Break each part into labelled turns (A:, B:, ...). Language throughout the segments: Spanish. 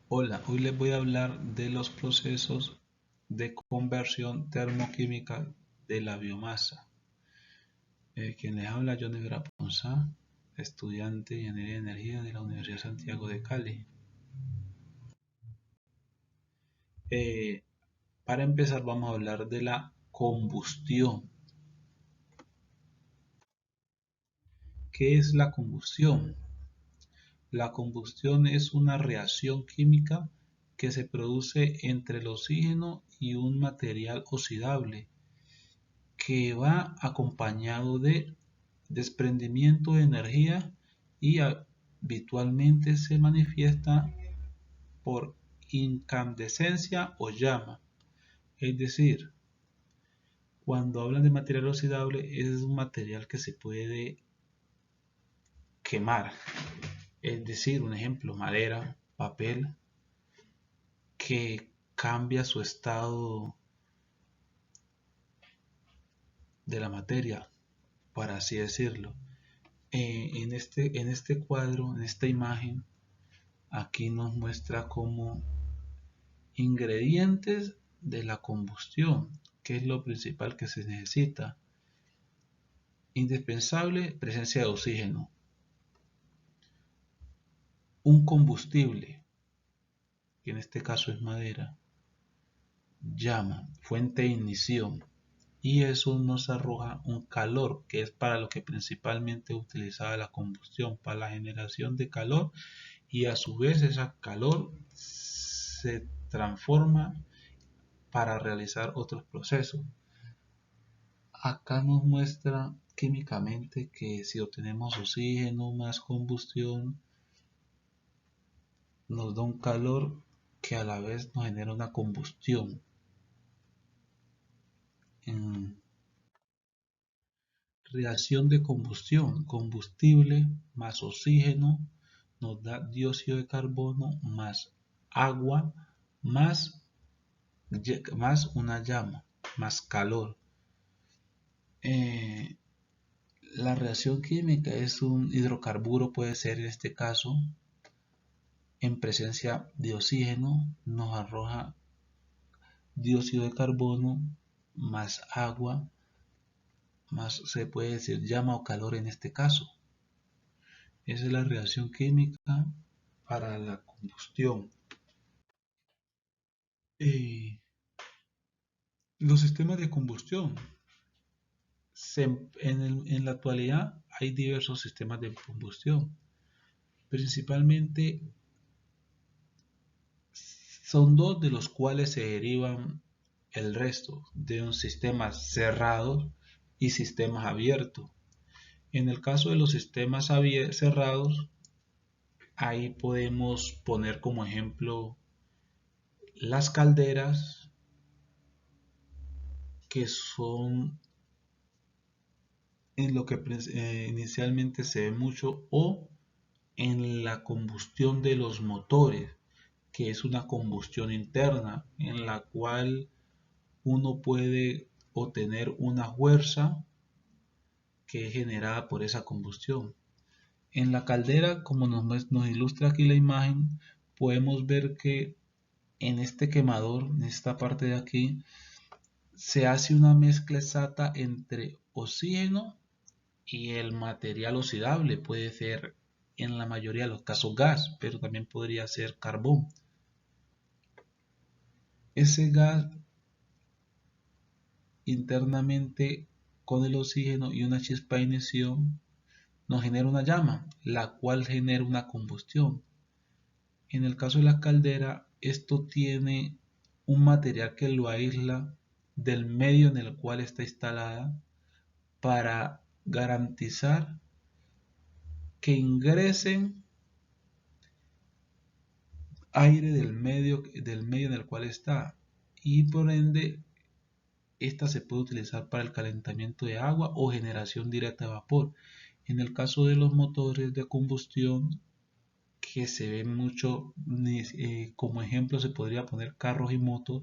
A: Hola, hoy les voy a hablar de los procesos de conversión termoquímica de la biomasa. Quien les habla, Johnny Ponzá, estudiante de Ingeniería de Energía de la Universidad de Santiago de Cali. Eh, para empezar, vamos a hablar de la combustión. ¿Qué es la combustión? La combustión es una reacción química que se produce entre el oxígeno y un material oxidable que va acompañado de desprendimiento de energía y habitualmente se manifiesta por incandescencia o llama. Es decir, cuando hablan de material oxidable es un material que se puede quemar. Es decir, un ejemplo, madera, papel, que cambia su estado de la materia, para así decirlo. En este cuadro, en esta imagen, aquí nos muestra como ingredientes de la combustión, que es lo principal que se necesita. Indispensable, presencia de oxígeno. Un combustible, que en este caso es madera. Llama, fuente de ignición. Y eso nos arroja un calor, que es para lo que principalmente utilizaba la combustión, para la generación de calor, y a su vez ese calor se transforma para realizar otros procesos. Acá nos muestra químicamente que si obtenemos oxígeno más combustión, nos da un calor que a la vez nos genera una combustión. En reacción de combustión, combustible más oxígeno nos da dióxido de carbono más agua más, más una llama, más calor. Eh, la reacción química es un hidrocarburo, puede ser en este caso, en presencia de oxígeno, nos arroja dióxido de carbono más agua, más se puede decir llama o calor en este caso. Esa es la reacción química para la combustión. Eh, los sistemas de combustión. En la actualidad hay diversos sistemas de combustión. Principalmente son dos de los cuales se derivan el resto de un sistema cerrado y sistemas abiertos. En el caso de los sistemas cerrados, ahí podemos poner como ejemplo las calderas, que son en lo que inicialmente se ve mucho, o en la combustión de los motores, que es una combustión interna en la cual uno puede obtener una fuerza que es generada por esa combustión. En la caldera, como nos ilustra aquí la imagen, podemos ver que en este quemador, en esta parte de aquí, se hace una mezcla exacta entre oxígeno y el material oxidable. Puede ser en la mayoría de los casos gas, pero también podría ser carbón. Ese gas internamente con el oxígeno y una chispa de ignición nos genera una llama, la cual genera una combustión. En el caso de la caldera, esto tiene un material que lo aísla del medio en el cual está instalada para garantizar que ingresen aire del medio en el cual está, y por ende esta se puede utilizar para el calentamiento de agua o generación directa de vapor. En el caso de los motores de combustión, que se ve mucho, como ejemplo se podría poner carros y motos,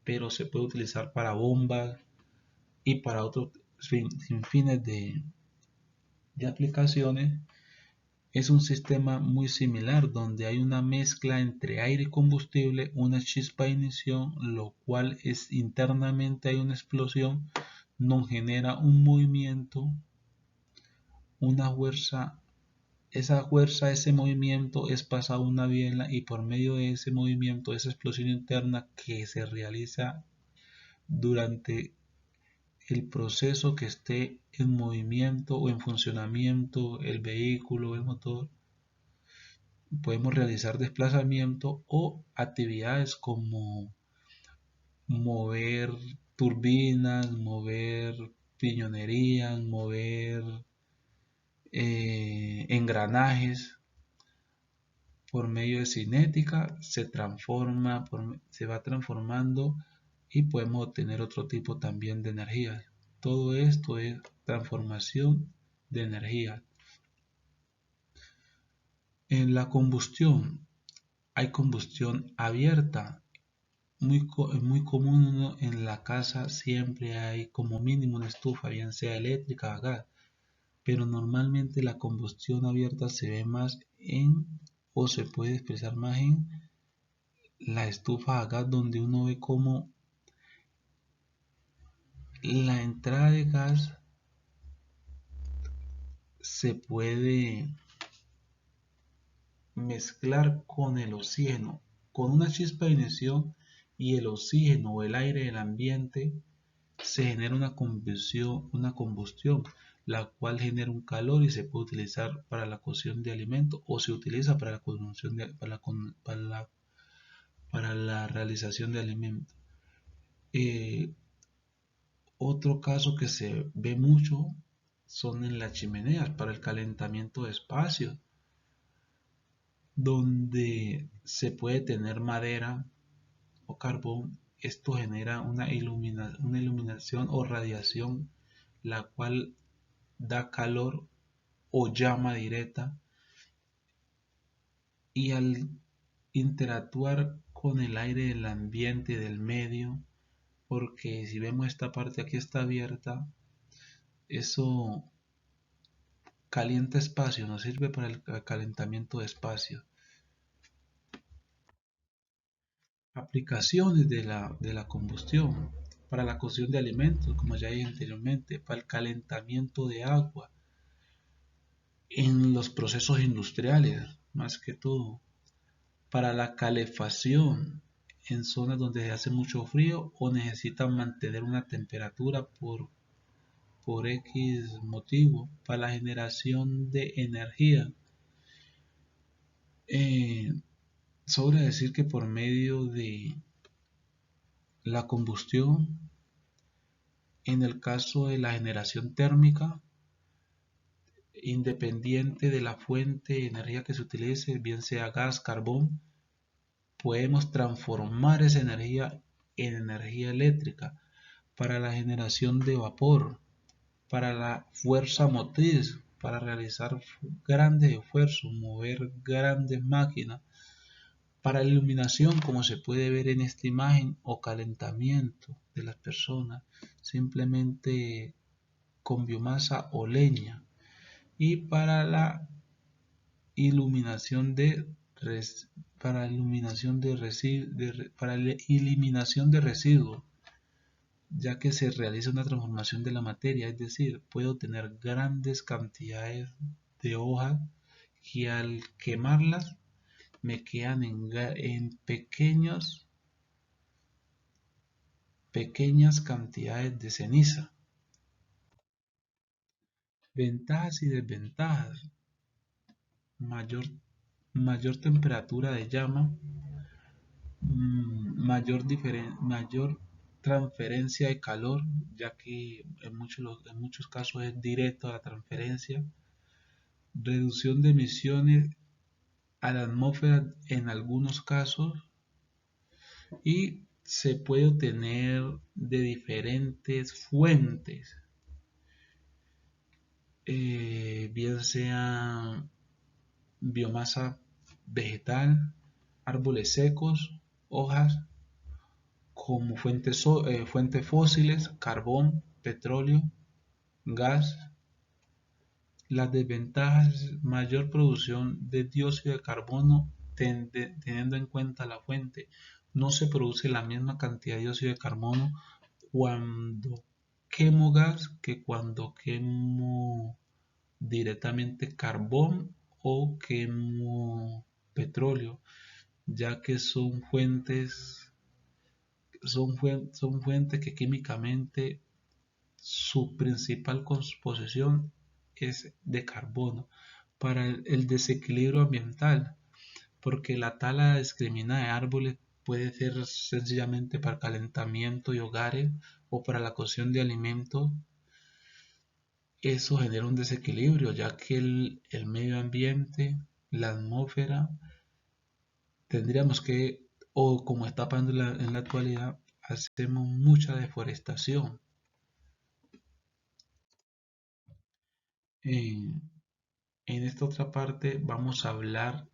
A: pero se puede utilizar para bombas y para otros fines de aplicaciones. Es un sistema muy similar donde hay una mezcla entre aire y combustible, una chispa de ignición, lo cual es internamente hay una explosión, nos genera un movimiento, una fuerza. Esa fuerza, ese movimiento es pasado a una biela y por medio de ese movimiento, esa explosión interna que se realiza durante el proceso que esté en movimiento o en funcionamiento, el vehículo, el motor, podemos realizar desplazamiento o actividades como mover turbinas, mover piñonerías, mover engranajes por medio de cinética, se va transformando y podemos obtener otro tipo también de energía. Todo esto es transformación de energía. En la combustión hay combustión abierta. Muy común, ¿no? En la casa siempre hay como mínimo una estufa, bien sea eléctrica o gas, pero normalmente la combustión abierta se ve más o se puede expresar más en la estufa a gas, donde uno ve como la entrada de gas se puede mezclar con el oxígeno, con una chispa de ignición y el oxígeno o el aire del ambiente se genera una combustión, la cual genera un calor y se puede utilizar para la cocción de alimentos o se utiliza para la cocción para la realización de alimentos. Eh, Otro caso que se ve mucho son en las chimeneas para el calentamiento de espacios, donde se puede tener madera o carbón. Esto genera una iluminación o radiación, la cual da calor o llama directa, y al interactuar con el aire del ambiente del medio, porque si vemos esta parte aquí está abierta, eso calienta espacio, nos sirve para el calentamiento de espacio. Aplicaciones de la combustión para la cocción de alimentos, como ya dije anteriormente, para el calentamiento de agua en los procesos industriales, más que todo, para la calefacción en zonas donde hace mucho frío o necesitan mantener una temperatura por X motivo, para la generación de energía. Eh, Sobra decir que por medio de la combustión, en el caso de la generación térmica, independiente de la fuente de energía que se utilice, bien sea gas, carbón, podemos transformar esa energía en energía eléctrica para la generación de vapor, para la fuerza motriz, para realizar grandes esfuerzos, mover grandes máquinas, para la iluminación, como se puede ver en esta imagen, o calentamiento de las personas, simplemente con biomasa o leña, y para la iluminación de para la eliminación de residuos, ya que se realiza una transformación de la materia, es decir, puedo tener grandes cantidades de hojas que al quemarlas me quedan en pequeñas cantidades de ceniza. Ventajas y desventajas. Mayor, mayor temperatura de llama, mayor transferencia de calor, ya que en muchos casos es directa la transferencia. Reducción de emisiones a la atmósfera en algunos casos, y se puede obtener de diferentes fuentes, bien sea biomasa vegetal, árboles secos, hojas, como fuentes fósiles, carbón, petróleo, gas, Las desventajas es mayor producción de dióxido de carbono teniendo en cuenta la fuente. No se produce la misma cantidad de dióxido de carbono cuando quemo gas que cuando quemo directamente carbón o quemo petróleo, ya que son fuentes que químicamente su principal composición es de carbono para el desequilibrio ambiental, porque la tala discriminada de árboles puede ser sencillamente para calentamiento de hogares o para la cocción de alimentos. Eso genera un desequilibrio, ya que el medio ambiente, la atmósfera, tendríamos que, o como está pasando en la actualidad, hacemos mucha deforestación. En, en esta otra parte vamos a hablar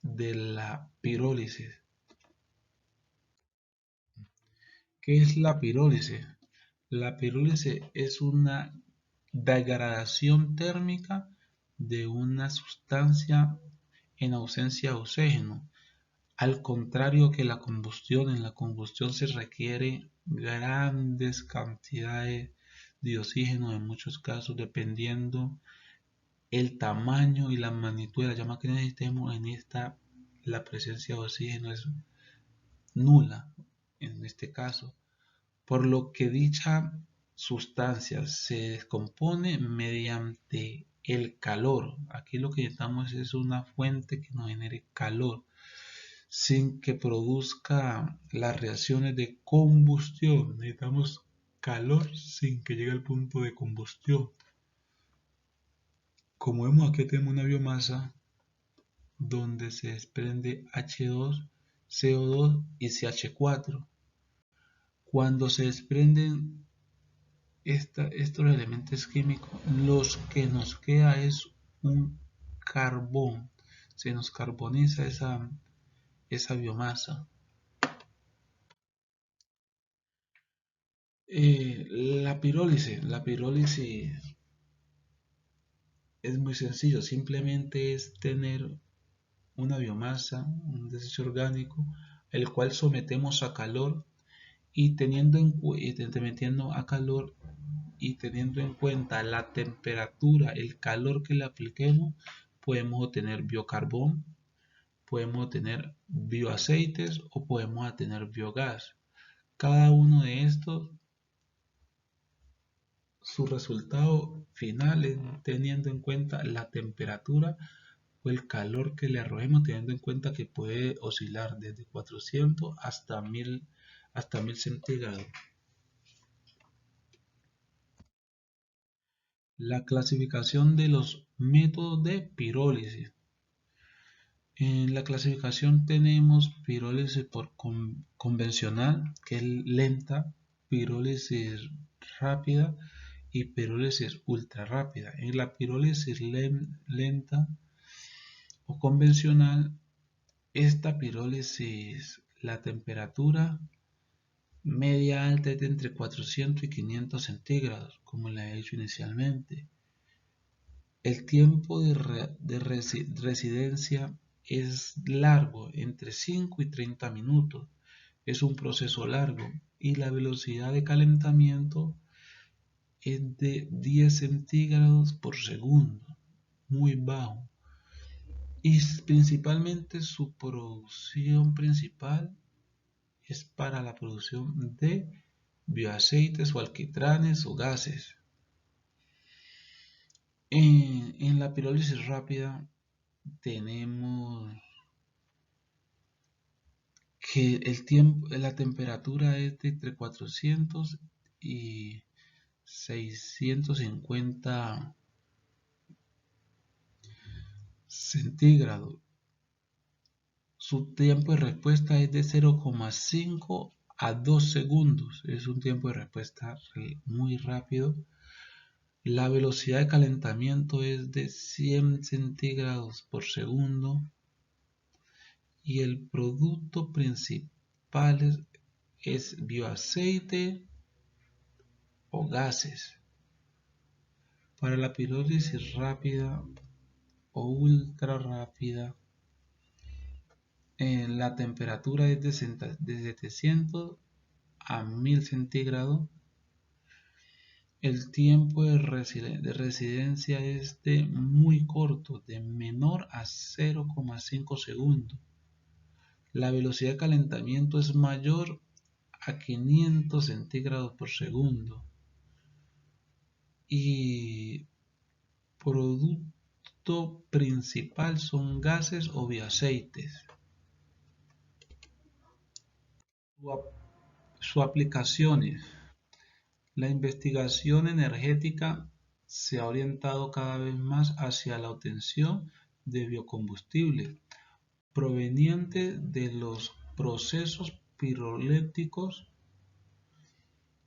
A: de la pirólisis. ¿Qué es la pirólisis? La pirólisis es una degradación térmica de una sustancia en ausencia de oxígeno. Al contrario que la combustión, en la combustión se requiere grandes cantidades de oxígeno en muchos casos, dependiendo el tamaño y la magnitud de la llama que necesitemos. En esta la presencia de oxígeno es nula en este caso, por lo que dicha sustancia se descompone mediante el calor. Aquí lo que necesitamos es una fuente que nos genere calor sin que produzca las reacciones de combustión. Necesitamos calor sin que llegue al punto de combustión. Como vemos, aquí tenemos una biomasa donde se desprende H2, CO2 y CH4. Cuando se desprenden estos elementos químicos, los que nos queda es un carbón. Se nos carboniza esa biomasa. La pirólisis es muy sencillo, simplemente es tener una biomasa, un desecho orgánico, el cual sometemos a calor y metiendo a calor y teniendo en cuenta la temperatura, el calor que le apliquemos, podemos obtener biocarbón, podemos obtener bioaceites o podemos obtener biogás. Cada uno de estos, su resultado final es teniendo en cuenta la temperatura o el calor que le arrojemos, teniendo en cuenta que puede oscilar desde 400 hasta 1000 centígrados. La clasificación de los métodos de pirólisis. En la clasificación tenemos pirólisis convencional, que es lenta, pirólisis rápida y pirólisis ultra rápida. En la pirólisis lenta o convencional, esta pirólisis, la temperatura media alta es de entre 400 y 500 centígrados, como la he dicho inicialmente. El tiempo de residencia es largo, entre 5 y 30 minutos. Es un proceso largo y la velocidad de calentamiento es de 10 centígrados por segundo, muy bajo. Y principalmente su producción principal es para la producción de bioaceites o alquitranes o gases. En la pirólisis rápida tenemos que la temperatura es de entre 400 y 650 centígrados. Su tiempo de respuesta es de 0,5 a 2 segundos. Es un tiempo de respuesta muy rápido. La velocidad de calentamiento es de 100 centígrados por segundo. Y el producto principal es bioaceite o gases. Para la pirólisis rápida o ultra rápida, la temperatura es de 700 a 1000 centígrados. El tiempo de residencia es de muy corto, de menor a 0,5 segundos. La velocidad de calentamiento es mayor a 500 centígrados por segundo. Y producto principal son gases o bioaceites. Su aplicaciones. La investigación energética se ha orientado cada vez más hacia la obtención de biocombustibles provenientes de los procesos pirolíticos,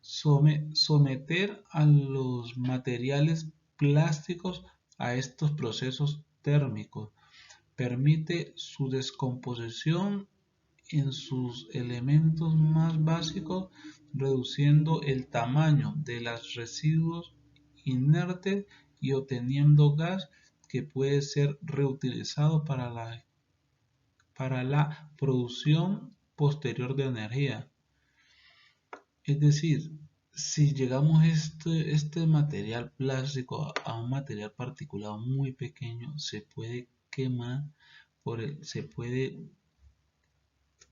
A: someter a los materiales plásticos a estos procesos térmicos permite su descomposición en sus elementos más básicos, reduciendo el tamaño de los residuos inertes y obteniendo gas que puede ser reutilizado para la producción posterior de energía. Es decir, si llegamos este material plástico a un material particulado muy pequeño, se puede quemar se puede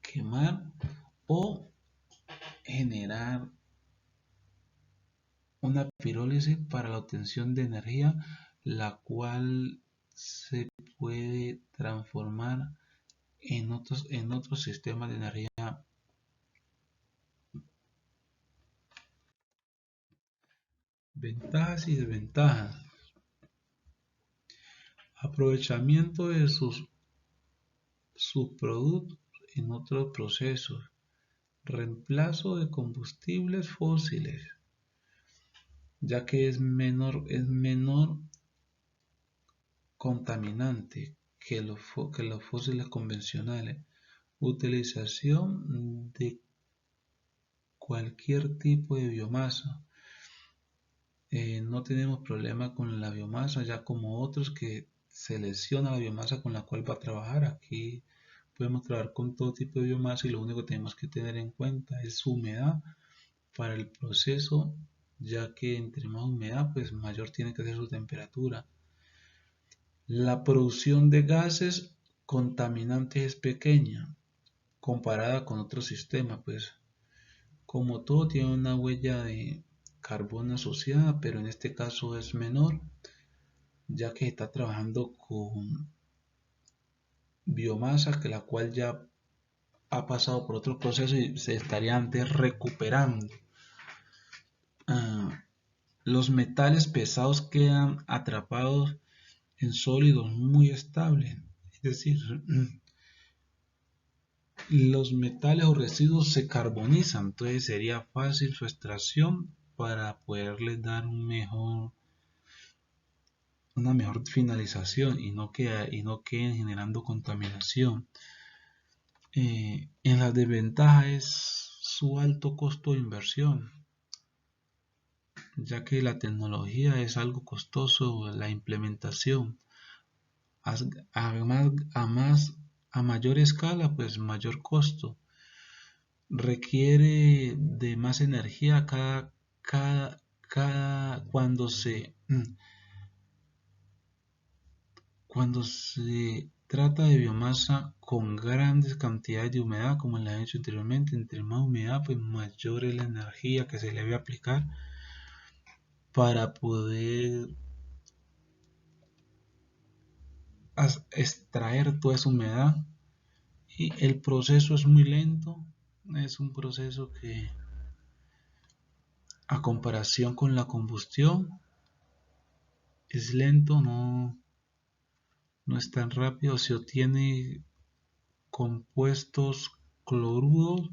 A: quemar o generar una pirólisis para la obtención de energía, la cual se puede transformar en otros sistemas de energía. Ventajas y desventajas. Aprovechamiento de sus subproductos en otros procesos. Reemplazo de combustibles fósiles, ya que es menor contaminante que los fósiles convencionales. Utilización de cualquier tipo de biomasa. No tenemos problema con la biomasa, ya como otros que selecciona la biomasa con la cual va a trabajar. Aquí podemos trabajar con todo tipo de biomasa y lo único que tenemos que tener en cuenta es su humedad para el proceso, ya que entre más humedad, pues mayor tiene que ser su temperatura. La producción de gases contaminantes es pequeña comparada con otros sistemas, pues como todo tiene una huella de carbono asociada, pero en este caso es menor, ya que está trabajando con biomasa, que la cual ya ha pasado por otros procesos y se estaría antes recuperando. Los metales pesados quedan atrapados en sólidos muy estables, es decir, los metales o residuos se carbonizan, entonces sería fácil su extracción para poderles dar una mejor finalización y no queden generando contaminación. En la desventaja es su alto costo de inversión, ya que la tecnología es algo costoso la implementación. A mayor escala, pues mayor costo. Requiere de más energía cuando se trata de biomasa con grandes cantidades de humedad, como le he dicho anteriormente. Entre más humedad, pues mayor es la energía que se le debe aplicar para poder extraer toda esa humedad. Y el proceso es muy lento, es un proceso que a comparación con la combustión es lento, no es tan rápido. Se obtiene compuestos cloruros,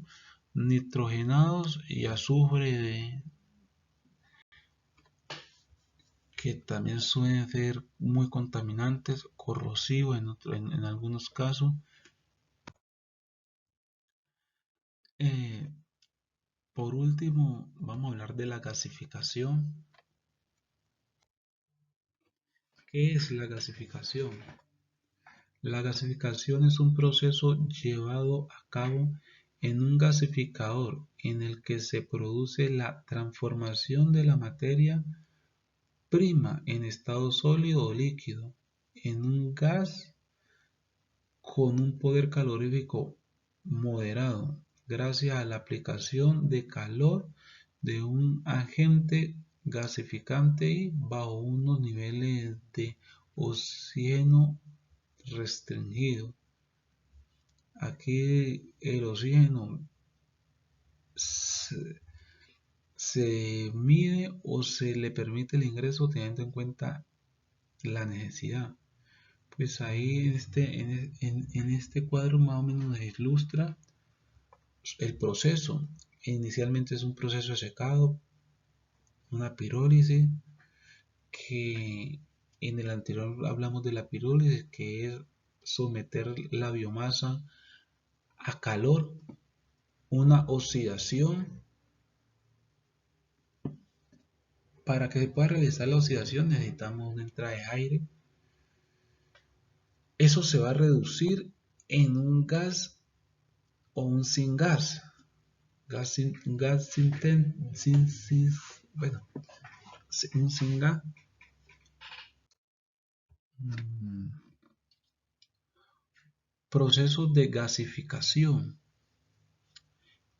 A: nitrogenados y azufre que también suelen ser muy contaminantes, corrosivos en algunos casos. Eh, por último, vamos a hablar de la gasificación. ¿Qué es la gasificación? La gasificación es un proceso llevado a cabo en un gasificador en el que se produce la transformación de la materia prima en estado sólido o líquido en un gas con un poder calorífico moderado gracias a la aplicación de calor de un agente gasificante y bajo unos niveles de oxígeno restringido. Aquí el oxígeno se, se mide o se le permite el ingreso teniendo en cuenta la necesidad. Pues ahí en este cuadro más o menos nos ilustra el proceso. Inicialmente es un proceso de secado, una pirólisis, que en el anterior hablamos de la pirólisis, que es someter la biomasa a calor, una oxidación. Para que se pueda realizar la oxidación necesitamos una entrada de aire. Eso se va a reducir en un gas o un sin gas. Gas bueno, un sin gas. Procesos de gasificación.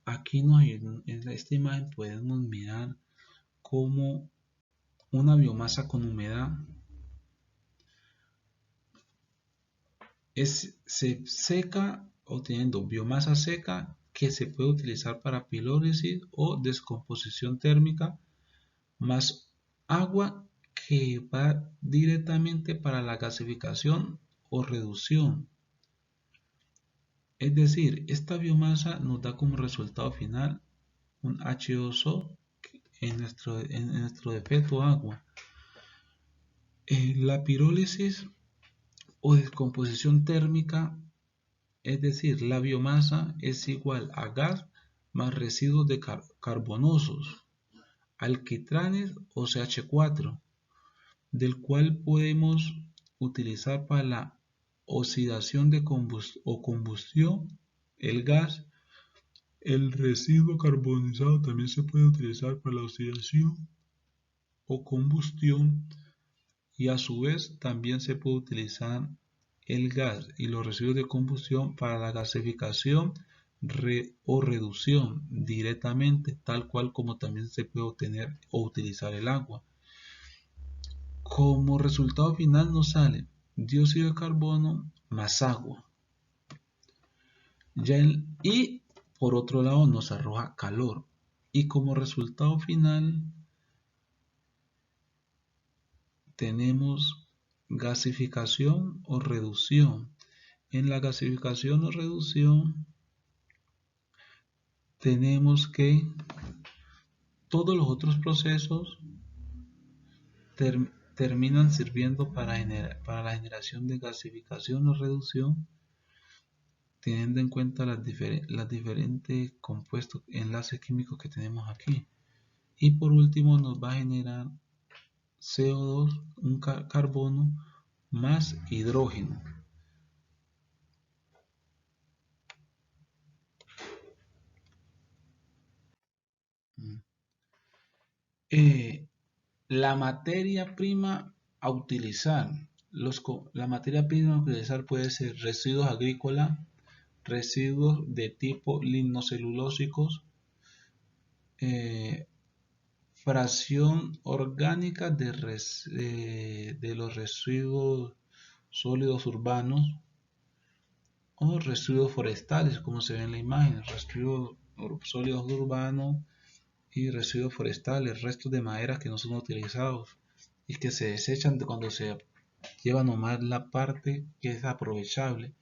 A: Aquí en esta imagen podemos mirar cómo una biomasa con humedad se seca obteniendo biomasa seca que se puede utilizar para pirólisis o descomposición térmica, más agua que va directamente para la gasificación o reducción. Es decir, esta biomasa nos da como resultado final un H2O en nuestro defecto agua. La pirólisis o descomposición térmica, es decir, la biomasa es igual a gas más residuos de carbonosos, alquitranes o CH4, del cual podemos utilizar para la oxidación de o combustión el gas. El residuo carbonizado también se puede utilizar para la oxidación o combustión y a su vez también se puede utilizar el gas y los residuos de combustión para la gasificación o reducción directamente, tal cual como también se puede obtener o utilizar el agua. Como resultado final nos sale dióxido de carbono más agua. Y por otro lado nos arroja calor. Y como resultado final tenemos gasificación o reducción. En la gasificación o reducción tenemos que todos los otros procesos terminan sirviendo para la generación de gasificación o reducción, teniendo en cuenta las diferentes compuestos, enlaces químicos que tenemos aquí. Y por último nos va a generar CO2, un carbono más hidrógeno. La materia prima a utilizar. La materia prima a utilizar puede ser residuos agrícolas, residuos de tipo lignocelulósicos, fracción orgánica de los residuos sólidos urbanos o residuos forestales, como se ve en la imagen, residuos sólidos urbanos y residuos forestales, restos de madera que no son utilizados y que se desechan cuando se lleva nomás la parte que es aprovechable.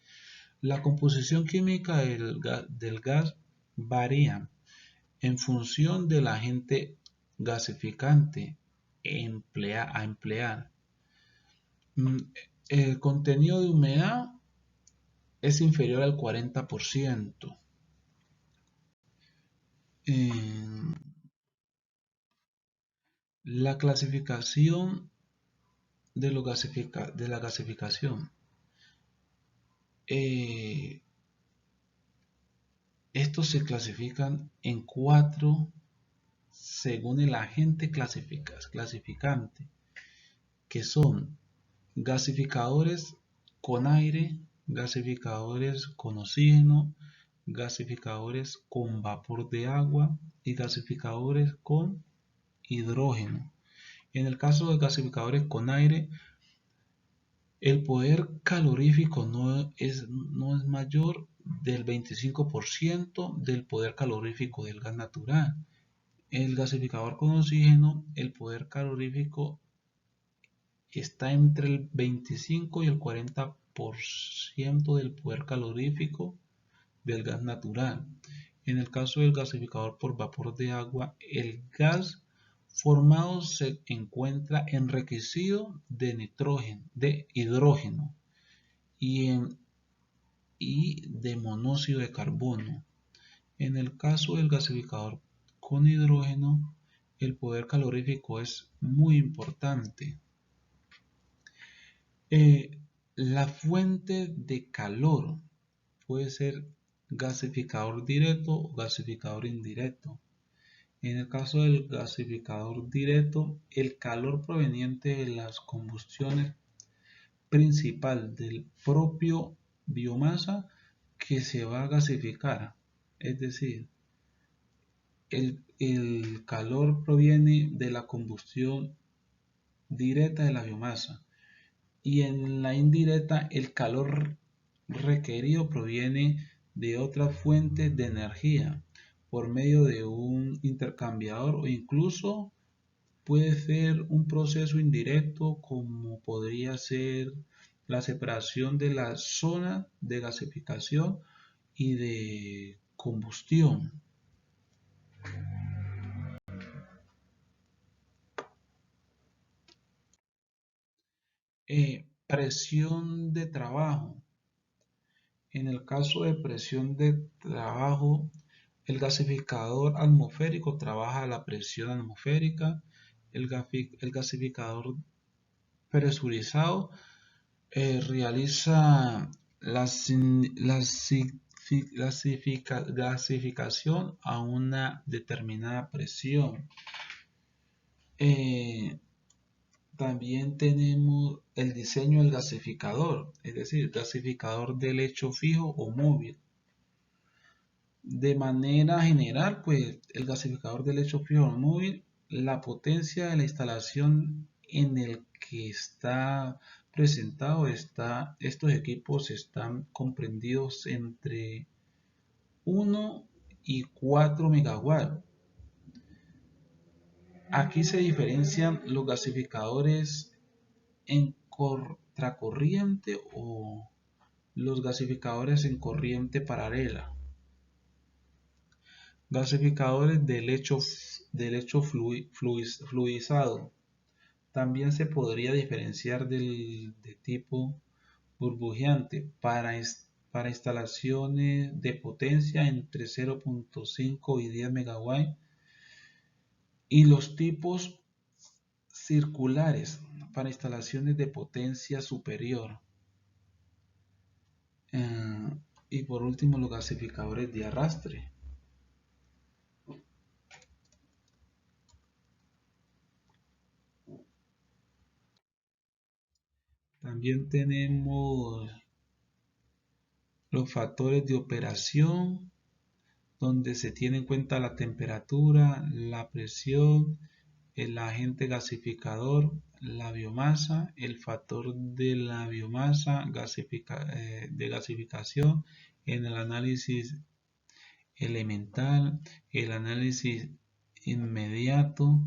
A: La composición química del gas varía en función del agente gasificante a emplear. El contenido de humedad es inferior al 40%. La clasificación de la gasificación. Estos se clasifican en 4 según el agente clasificante, que son gasificadores con aire, gasificadores con oxígeno, gasificadores con vapor de agua y gasificadores con hidrógeno. En el caso de gasificadores con aire, el poder calorífico no es mayor del 25% del poder calorífico del gas natural. El gasificador con oxígeno, el poder calorífico está entre el 25 y el 40% del poder calorífico del gas natural. En el caso del gasificador por vapor de agua, el gas formado se encuentra enriquecido de hidrógeno y de monóxido de carbono. En el caso del gasificador con hidrógeno, el poder calorífico es muy importante. La fuente de calor puede ser gasificador directo o gasificador indirecto. En el caso del gasificador directo, el calor proveniente de las combustiones principal del propio biomasa que se va a gasificar. Es decir, el calor proviene de la combustión directa de la biomasa y en la indirecta el calor requerido proviene de otra fuente de energía por medio de un intercambiador o incluso puede ser un proceso indirecto como podría ser la separación de la zona de gasificación y de combustión. Presión de trabajo. En el caso de presión de trabajo, el gasificador atmosférico trabaja a la presión atmosférica. El gasificador presurizado realiza la gasificación a una determinada presión. También tenemos el diseño del gasificador, es decir, gasificador de lecho fijo o móvil. De manera general, pues el gasificador de lecho fijo o móvil, la potencia de la instalación en el que está presentado estos equipos están comprendidos entre 1 y 4 megawatts. Aquí se diferencian los gasificadores en contracorriente o los gasificadores en corriente paralela. Gasificadores de lecho fluidizado. También se podría diferenciar de tipo burbujeante para instalaciones de potencia entre 0.5 y 10 MW y los tipos circulares para instalaciones de potencia superior. Y por último, los gasificadores de arrastre. También tenemos los factores de operación, donde se tiene en cuenta la temperatura, la presión, el agente gasificador, la biomasa, el factor de la biomasa de gasificación en el análisis elemental, el análisis inmediato,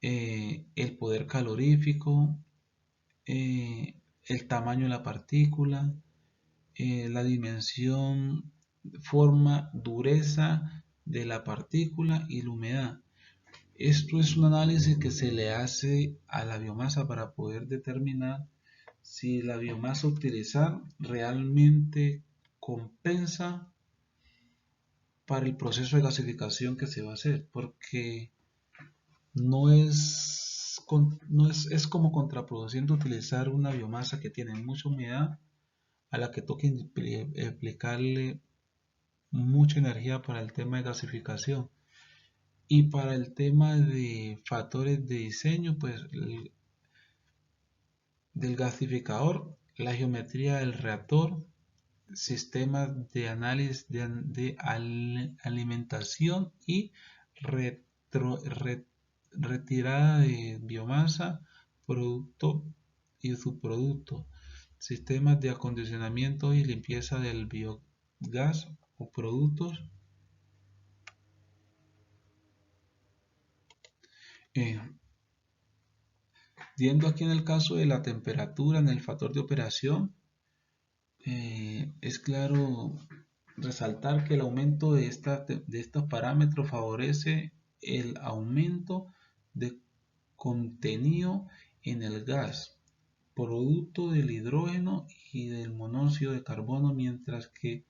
A: el poder calorífico, el tamaño de la partícula, la dimensión, forma, dureza de la partícula y la humedad. Esto es un análisis que se le hace a la biomasa para poder determinar si la biomasa a utilizar realmente compensa para el proceso de gasificación que se va a hacer, porque no es es como contraproducente utilizar una biomasa que tiene mucha humedad a la que toque aplicarle mucha energía para el tema de gasificación. Y para el tema de factores de diseño, pues del gasificador, la geometría del reactor, sistemas de análisis de alimentación y retirada de biomasa, producto y subproducto, sistemas de acondicionamiento y limpieza del biogás o productos. Viendo aquí en el caso de la temperatura en el factor de operación, es claro resaltar que el aumento de estos parámetros favorece el aumento de contenido en el gas, producto del hidrógeno y del monóxido de carbono, mientras que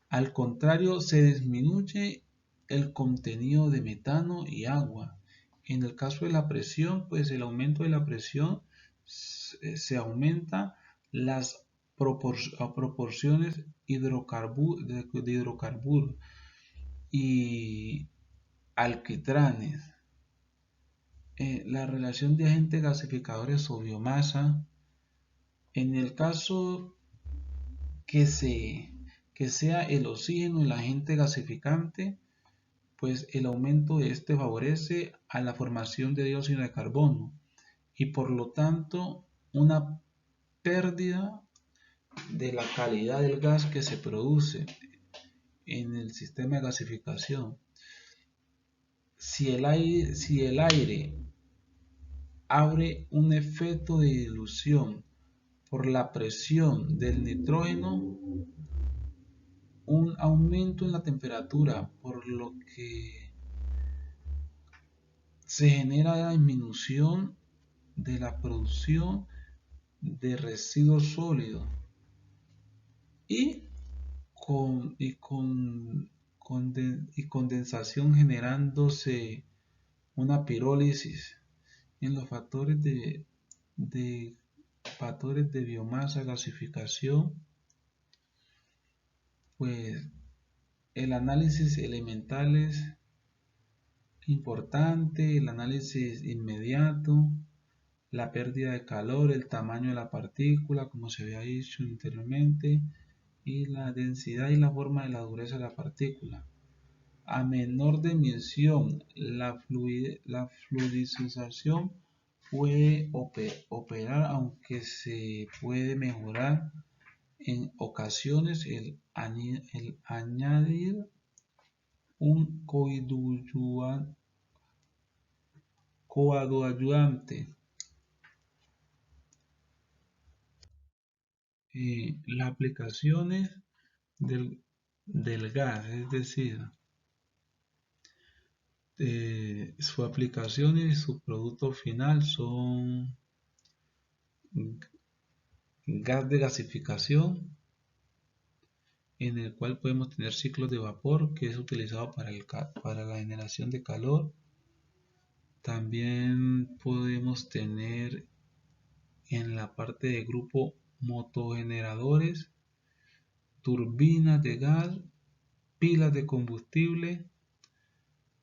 A: al contrario se disminuye el contenido de metano y agua. En el caso de la presión, pues el aumento de la presión se aumenta las proporciones de hidrocarburos y alquitranes. La relación de agentes gasificadores o biomasa, en el caso que sea el oxígeno el agente gasificante, pues el aumento de este favorece a la formación de dióxido de carbono y por lo tanto una pérdida de la calidad del gas que se produce en el sistema de gasificación. Si el aire abre un efecto de dilución por la presión del nitrógeno, un aumento en la temperatura, por lo que se genera la disminución de la producción de residuos sólidos y condensación, generándose una pirólisis en los factores de biomasa, gasificación. Pues el análisis elemental es importante, el análisis inmediato, la pérdida de calor, el tamaño de la partícula, como se había dicho anteriormente, y la densidad y la forma de la dureza de la partícula. A menor dimensión, la fluidización puede operar, aunque se puede mejorar en ocasiones el añadir un coadjuvante. Las aplicaciones del gas, es decir, su aplicación y su producto final son gas de gasificación, en el cual podemos tener ciclos de vapor, que es utilizado para la generación de calor. También podemos tener en la parte de grupo motogeneradores, turbinas de gas, pilas de combustible,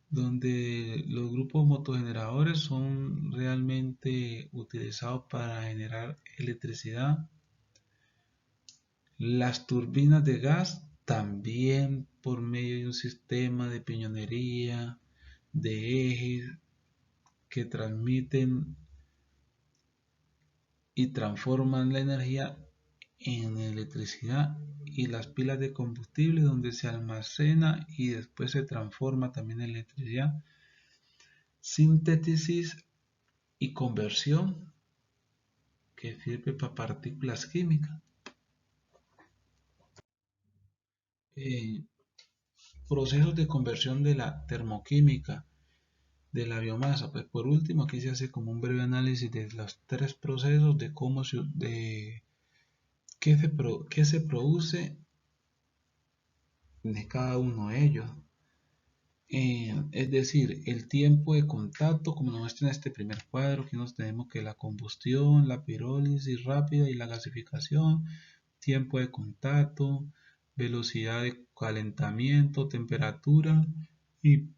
A: donde los grupos motogeneradores son realmente utilizados para generar electricidad. Las turbinas de gas también por medio de un sistema de piñonería, de ejes que transmiten y transforman la energía en electricidad, y las pilas de combustible donde se almacena y después se transforma también en electricidad. Síntesis y conversión, que sirve para partículas químicas. Procesos de conversión de la termoquímica de la biomasa. Pues por último, aquí se hace como un breve análisis de los tres procesos, de cómo qué se produce de cada uno de ellos. Es decir, el tiempo de contacto, como nos muestra en este primer cuadro, que nos tenemos que la combustión, la pirólisis rápida y la gasificación, tiempo de contacto, velocidad de calentamiento, temperatura y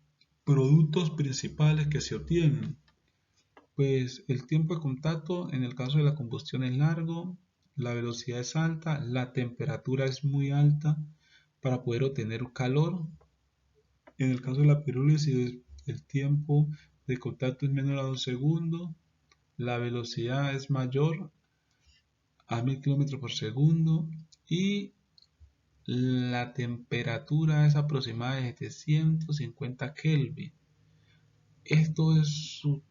A: productos principales que se obtienen. Pues el tiempo de contacto en el caso de la combustión es largo, la velocidad es alta, la temperatura es muy alta para poder obtener calor. En el caso de la pirólisis el tiempo de contacto es menor a 2 segundos, la velocidad es mayor a 1000 km por segundo y la temperatura es aproximada de 750 Kelvin. Esto es su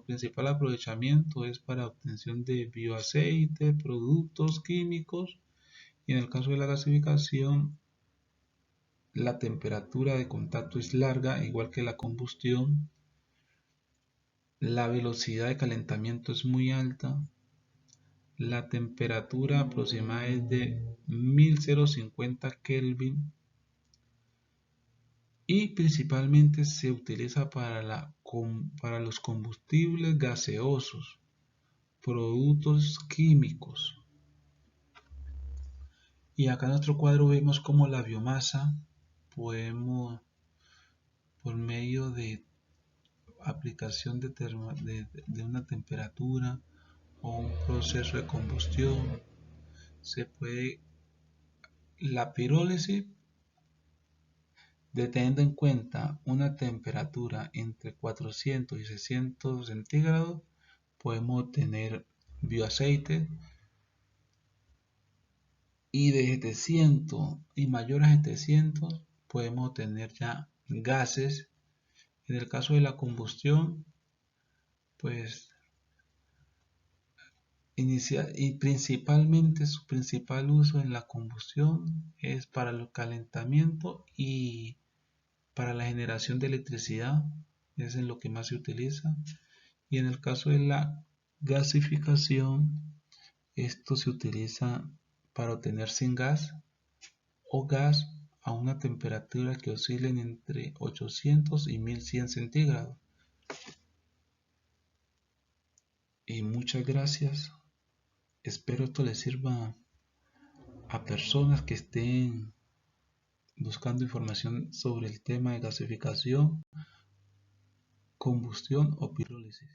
A: principal aprovechamiento es para obtención de bioaceite, productos químicos y en el caso de la gasificación la temperatura de contacto es larga, igual que la combustión, la velocidad de calentamiento es muy alta, la temperatura aproximada es de 1050 Kelvin y principalmente se utiliza para los combustibles gaseosos, productos químicos. Y acá en nuestro cuadro vemos como la biomasa podemos, por medio de aplicación de una temperatura o un proceso de combustión, se puede la pirólisis, teniendo en cuenta una temperatura entre 400 y 600 centígrados, podemos obtener bioaceite y de 700 y mayor a 700 podemos obtener ya gases. En el caso de la combustión, pues y principalmente su principal uso en la combustión es para el calentamiento y para la generación de electricidad, es en lo que más se utiliza. Y en el caso de la gasificación, esto se utiliza para obtener sin gas o gas a una temperatura que oscilen entre 800 y 1100 centígrados. Y muchas gracias. Espero esto les sirva a personas que estén buscando información sobre el tema de gasificación, combustión o pirólisis.